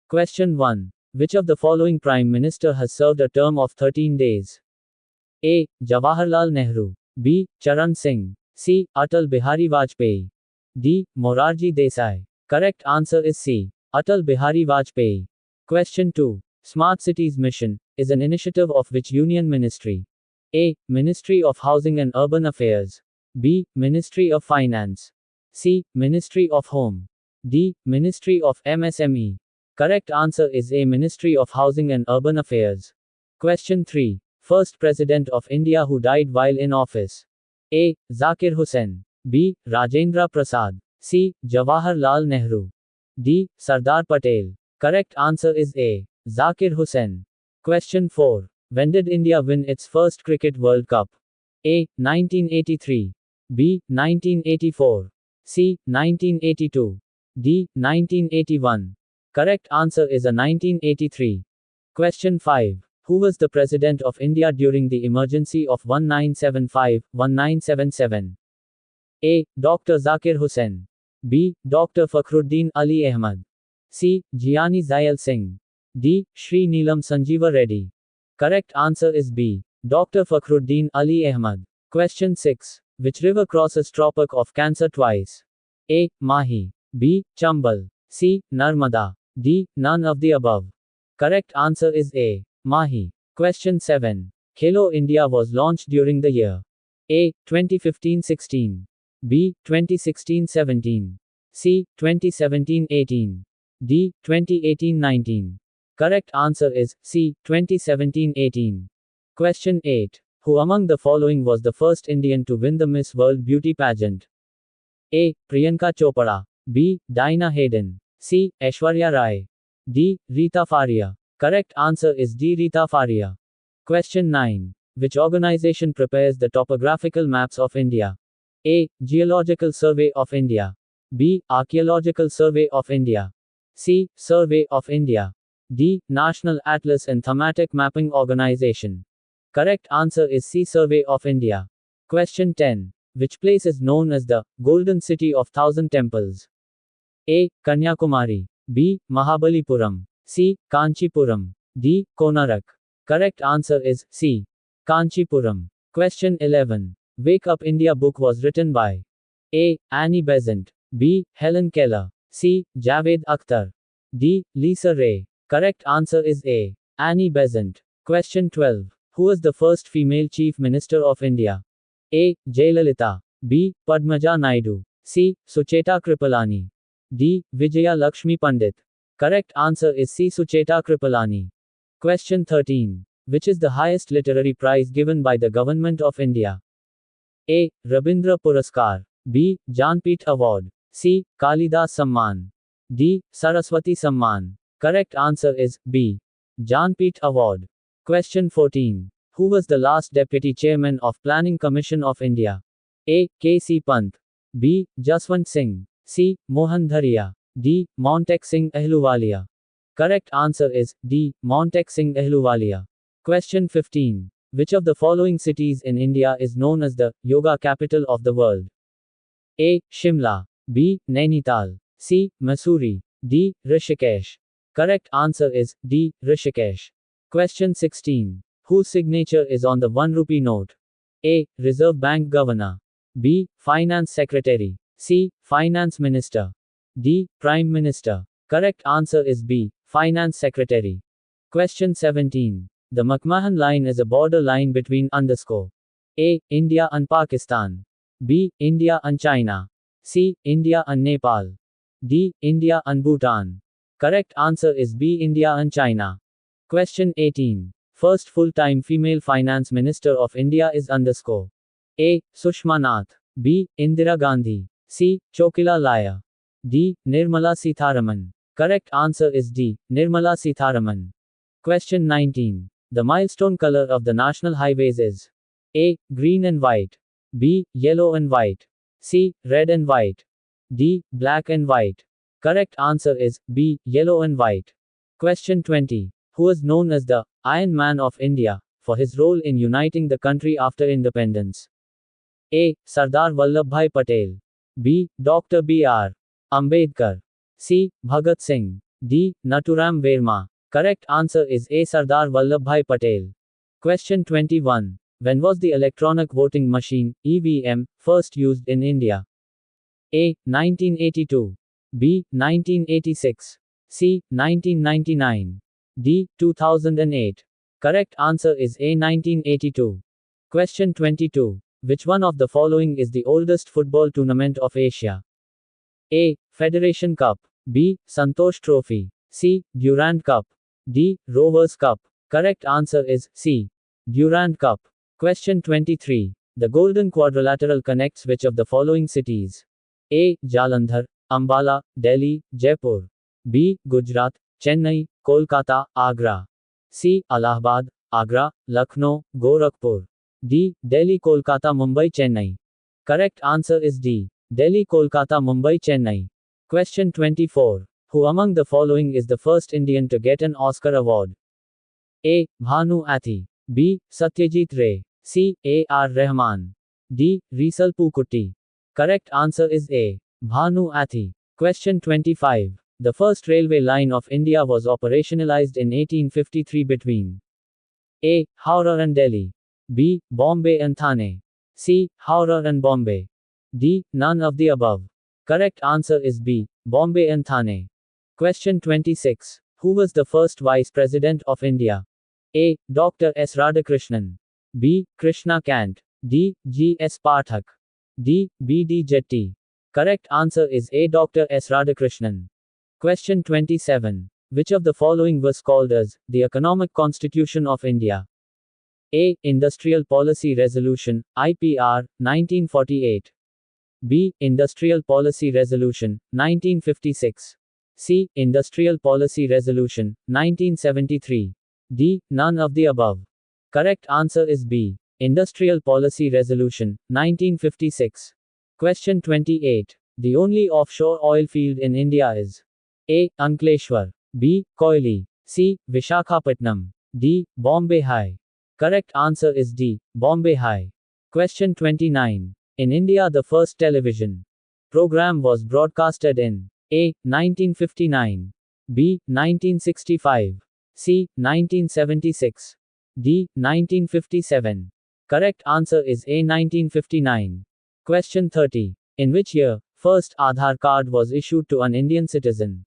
Question 1. Which of the following Prime Minister has served a term of 13 days? A. Jawaharlal Nehru. B. Charan Singh. C. Atal Bihari Vajpayee. D. Morarji Desai. Correct answer is C. Atal Bihari Vajpayee. Question 2. Smart Cities Mission is an initiative of which union ministry? A. Ministry of Housing and Urban Affairs. B. Ministry of Finance. C. Ministry of Home. D. Ministry of MSME. Correct answer is A. Ministry of Housing and Urban Affairs. Question 3. First President of India who died while in office? A. Zakir Hussain. B. Rajendra Prasad. C. Jawaharlal Nehru. D. Sardar Patel. Correct answer is A. Zakir Hussain. Question 4. When did India win its first Cricket World Cup? A. 1983. B. 1984. C. 1982. D. 1981. Correct answer is A. 1983. Question 5. Who was the President of India during the emergency of 1975-1977? A. Dr. Zakir Hussain. B. Dr. Fakhruddin Ali Ahmad. C. Giani Zail Singh. D. Shri Neelam Sanjeeva Reddy. Correct answer is B. Dr. Fakhruddin Ali Ahmad. Question 6. Which river crosses Tropic of Cancer twice? A. Mahi. B. Chambal. C. Narmada. D. None of the above. Correct answer is A. Mahi. Question 7. Khelo India was launched during the year? A. 2015-16. B. 2016-17. C. 2017-18. D. 2018-19. Correct answer is C. 2017-18. Question 8. Who among the following was the first Indian to win the Miss World Beauty pageant? A. Priyanka Chopra. B. Dinah Hayden. C. Aishwarya Rai. D. Rita Faria. Correct answer is D. Rita Faria. Question 9. Which organization prepares the topographical maps of India? A. Geological Survey of India. B. Archaeological Survey of India. C. Survey of India. D. National Atlas and Thematic Mapping Organization. Correct answer is C. Survey of India. Question 10. Which place is known as the Golden City of Thousand Temples? A. Kanyakumari. B. Mahabalipuram. C. Kanchipuram. D. Konarak. Correct answer is C. Kanchipuram. Question 11. Wake Up India book was written by? A. Annie Besant. B. Helen Keller. C. Javed Akhtar. D. Lisa Ray. Correct answer is A. Annie Besant. Question 12. Who was the first female Chief Minister of India? A. Jayalalitha. B. Padmaja Naidu. C. Sucheta Kripalani. D. Vijaya Lakshmi Pandit. Correct answer is C. Sucheta Kripalani. Question 13. Which is the highest literary prize given by the Government of India? A. Rabindra Puraskar. B. Jnanpith Award. C. Kalidas Samman. D. Saraswati Samman. Correct answer is B. Jnanpith Award. Question 14. Who was the last Deputy Chairman of Planning Commission of India? A. K. C. Pant. B. Jaswant Singh. C. Mohan Dharia. D. Montek Singh Ahluwalia. Correct answer is D. Montek Singh Ahluwalia. Question 15. Which of the following cities in India is known as the yoga capital of the world? A. Shimla. B. Nainital. C. Mussoorie. D. Rishikesh. Correct answer is D. Rishikesh. Question 16. Whose signature is on the 1 rupee note? A. Reserve Bank Governor. B. Finance Secretary. C. Finance Minister. D. Prime Minister. Correct answer is B. Finance Secretary. Question 17. The McMahon line is a border line between underscore A. India and Pakistan. B. India and China. C. India and Nepal. D. India and Bhutan. Correct answer is B. India and China. Question 18. First full-time female finance minister of India is underscore A. Sushma Nath. B. Indira Gandhi. C. Chokila Laya. D. Nirmala Sitharaman. Correct answer is D. Nirmala Sitharaman. Question 19. The milestone color of the national highways is? A. Green and white. B. Yellow and white. C. Red and white. D. Black and white. Correct answer is B. Yellow and white. Question 20. Who was known as the Iron Man of India for his role in uniting the country after independence? A. Sardar Vallabhbhai Patel. B. Dr. B.R. Ambedkar. C. Bhagat Singh. D. Naturam Verma. Correct answer is A. Sardar Vallabhbhai Patel. Question 21. When was the electronic voting machine, EVM, first used in India? A. 1982. B. 1986. C. 1999. D. 2008. Correct answer is A. 1982. Question 22. Which one of the following is the oldest football tournament of Asia? A. Federation Cup. B. Santosh Trophy. C. Durand Cup. D. Rovers Cup. Correct answer is C. Durand Cup. Question 23. The Golden Quadrilateral connects which of the following cities? A. Jalandhar, Ambala, Delhi, Jaipur. B. Gujarat, Chennai, Kolkata, Agra. C. Allahabad, Agra, Lucknow, Gorakhpur. D. Delhi, Kolkata, Mumbai, Chennai. Correct answer is D. Delhi, Kolkata, Mumbai, Chennai. Question 24. Who among the following is the first Indian to get an Oscar award? A. Bhanu Athi. B. Satyajit Ray. C. A. R. Rahman. D. Risal Pookutti. Correct answer is A. Bhanu Athi. Question 25. The first railway line of India was operationalized in 1853 between A. Howrah and Delhi. B. Bombay and Thane. C. Howrah and Bombay. D. None of the above. Correct answer is B. Bombay and Thane. Question 26. Who was the first Vice President of India? A. Dr. S. Radhakrishnan. B. Krishna Kant. D. G. S. Pathak. D. B. D. Jetty. Correct answer is A. Dr. S. Radhakrishnan. Question 27. Which of the following was called as the Economic Constitution of India? A. Industrial Policy Resolution, IPR, 1948. B. Industrial Policy Resolution, 1956. C. Industrial Policy Resolution, 1973. D. None of the above. Correct answer is B. Industrial Policy Resolution, 1956. Question 28. The only offshore oil field in India is A. Ankleshwar. B. Koyali. C. Vishakhapatnam. D. Bombay High. Correct answer is D. Bombay High. Question 29. In India, the first television program was broadcasted in A. 1959. B. 1965. C. 1976. D. 1957. Correct answer is A. 1959. Question 30. In which year, first Aadhaar card was issued to an Indian citizen?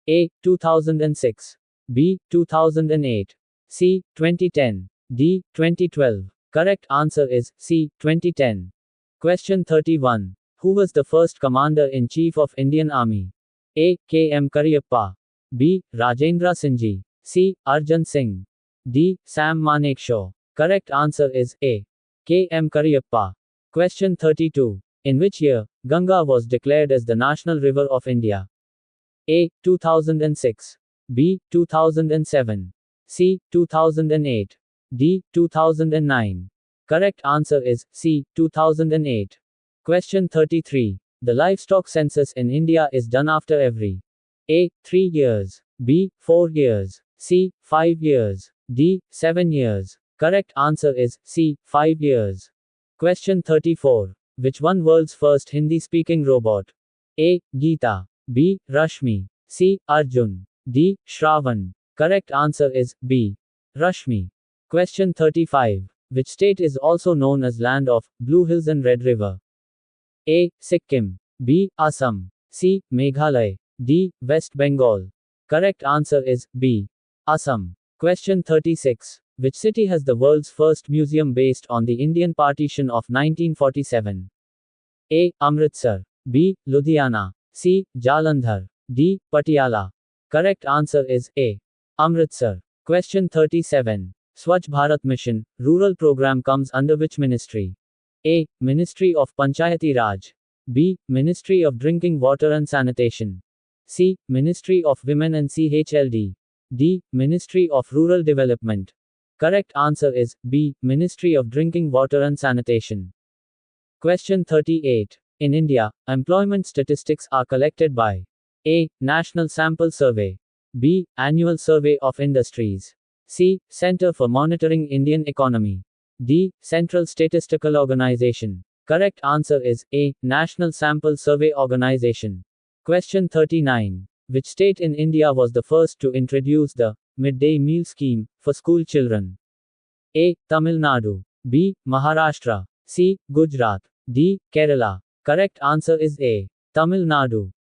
A. 2006. B. 2008. C. 2010. D. 2012. Correct answer is C. 2010. Question 31. Who was the first Commander-in-Chief of Indian Army? A. K. M. Cariappa. B. Rajendra Singh. C. Arjun Singh. D. Sam Manekshaw. Correct answer is A. K. M. Cariappa. Question 32. In which year, Ganga was declared as the national river of India? A. 2006. B. 2007. C. 2008. D. 2009. Correct answer is C. 2008. Question 33. The livestock census in India is done after every A. 3 years. B. 4 years. C. 5 years. D. 7 years. Correct answer is C. 5 years. Question 34. Which one world's first Hindi-speaking robot? A. Geeta. B. Rashmi. C. Arjun. D. Shravan. Correct answer is B. Rashmi. Question 35. Which state is also known as land of Blue Hills and Red River? A. Sikkim. B. Assam. C. Meghalaya. D. West Bengal. Correct answer is B. Assam. Question 36. Which city has the world's first museum based on the Indian partition of 1947? A. Amritsar. B. Ludhiana. C. Jalandhar. D. Patiala. Correct answer is A. Amritsar. Question 37. Swachh Bharat Mission, rural program comes under which ministry? A. Ministry of Panchayati Raj. B. Ministry of Drinking Water and Sanitation. C. Ministry of Women and CHLD. D. Ministry of Rural Development. Correct answer is B. Ministry of Drinking Water and Sanitation. Question 38. In India, employment statistics are collected by A. National Sample Survey. B. Annual Survey of Industries. C. Center for Monitoring Indian Economy. D. Central Statistical Organization. Correct answer is A. National Sample Survey Organization. Question 39. Which state in India was the first to introduce the midday meal scheme for school children? A. Tamil Nadu. B. Maharashtra. C. Gujarat. D. Kerala. Correct answer is A. Tamil Nadu.